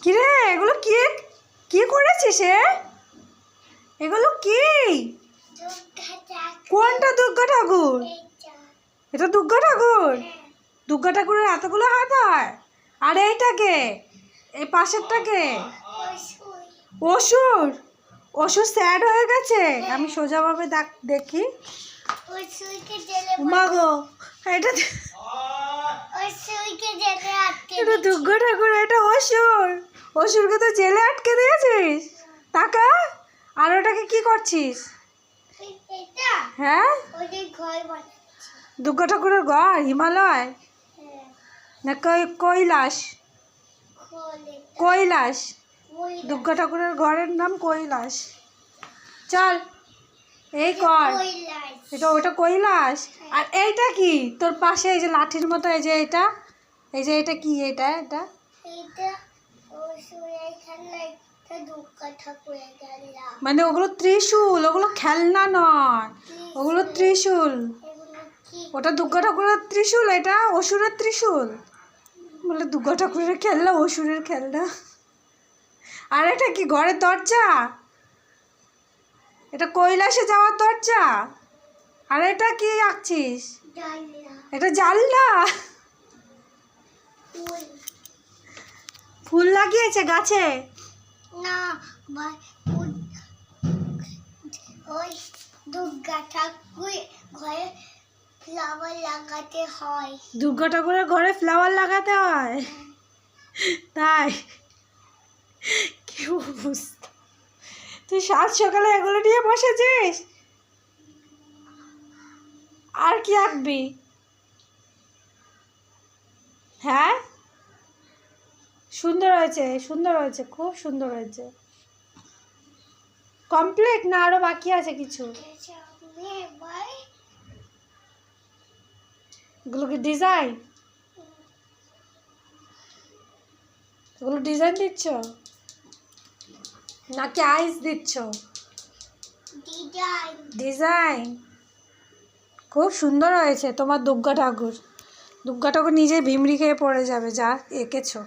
কিরে এগুলো কি কি করেছিস এগুলো কি? কোনটা দুর্গা ঠাকুর? এটা দুর্গা ঠাকুর? দুর্গা ঠাকুরের এতগুলো হাত হয়? আর এইটাকে, এই পাশেরটাকে অসুর? অসুর স্যাড হয়ে গেছে? আমি সোজাভাবে দেখি। মাগো এটা এটা দুর্গা ঠাকুর, এটা অসুর। অসুরকে তো জেলে আটকে দিয়েছিস। টাকা আর ওটাকে কি করছিস? হ্যাঁ, দুর্গা ঠাকুরের ঘর হিমালয় না কৈলাস? কৈলাস, দুর্গা ঠাকুরের ঘরের নাম কৈলাস। চল এই কর, এটা ওটা কৈলাস। আর এইটা কি তোর পাশে, এই যে লাঠির মতো, এই যে এটা, এই যে এটা কি? এটা এটা মানে ওগুলো ত্রিশূল, ওগুলো খেলনা নয়, ওগুলো ত্রিশূল। ওটা দুর্গা ঠাকুরের ত্রিশূল, এটা অসুরের ত্রিশূল। বলে দুর্গা ঠাকুরের খেলনা, অসুরের খেলনা। আর এটা কি ঘরের দরজা? এটা কৈলাসে যাওয়ার দরজা। আর এটা কি আঁকছিস? এটা জানলা। ফুল লাগিয়েছে গাছে? না, ওই দুর্গা ঠাকুর ঘরে ফ্লাওয়ার লাগাতে হয়। দুর্গা ঠাকুরের ঘরে ফ্লাওয়ার লাগাতে হয়? তাই? কি অবস্থা! তুই সাত সকালে এগুলো নিয়ে বসেছিস? আর কি আঁকবি? হ্যাঁ, সুন্দর হয়েছে, সুন্দর হয়েছে, খুব সুন্দর হয়েছে। কমপ্লিট না আরো বাকি আছে কিছু? এগুলো কি ডিজাইন? এগুলো ডিজাইন দিচ্ছ নাকি আইস দিচ্ছ? ডিজাইন। খুব সুন্দর হয়েছে তোমার দুর্গা ঠাকুর। দুর্গা ঠাকুর নিজে ভিমরি খেয়ে পড়ে যাবে যা এঁকেছো।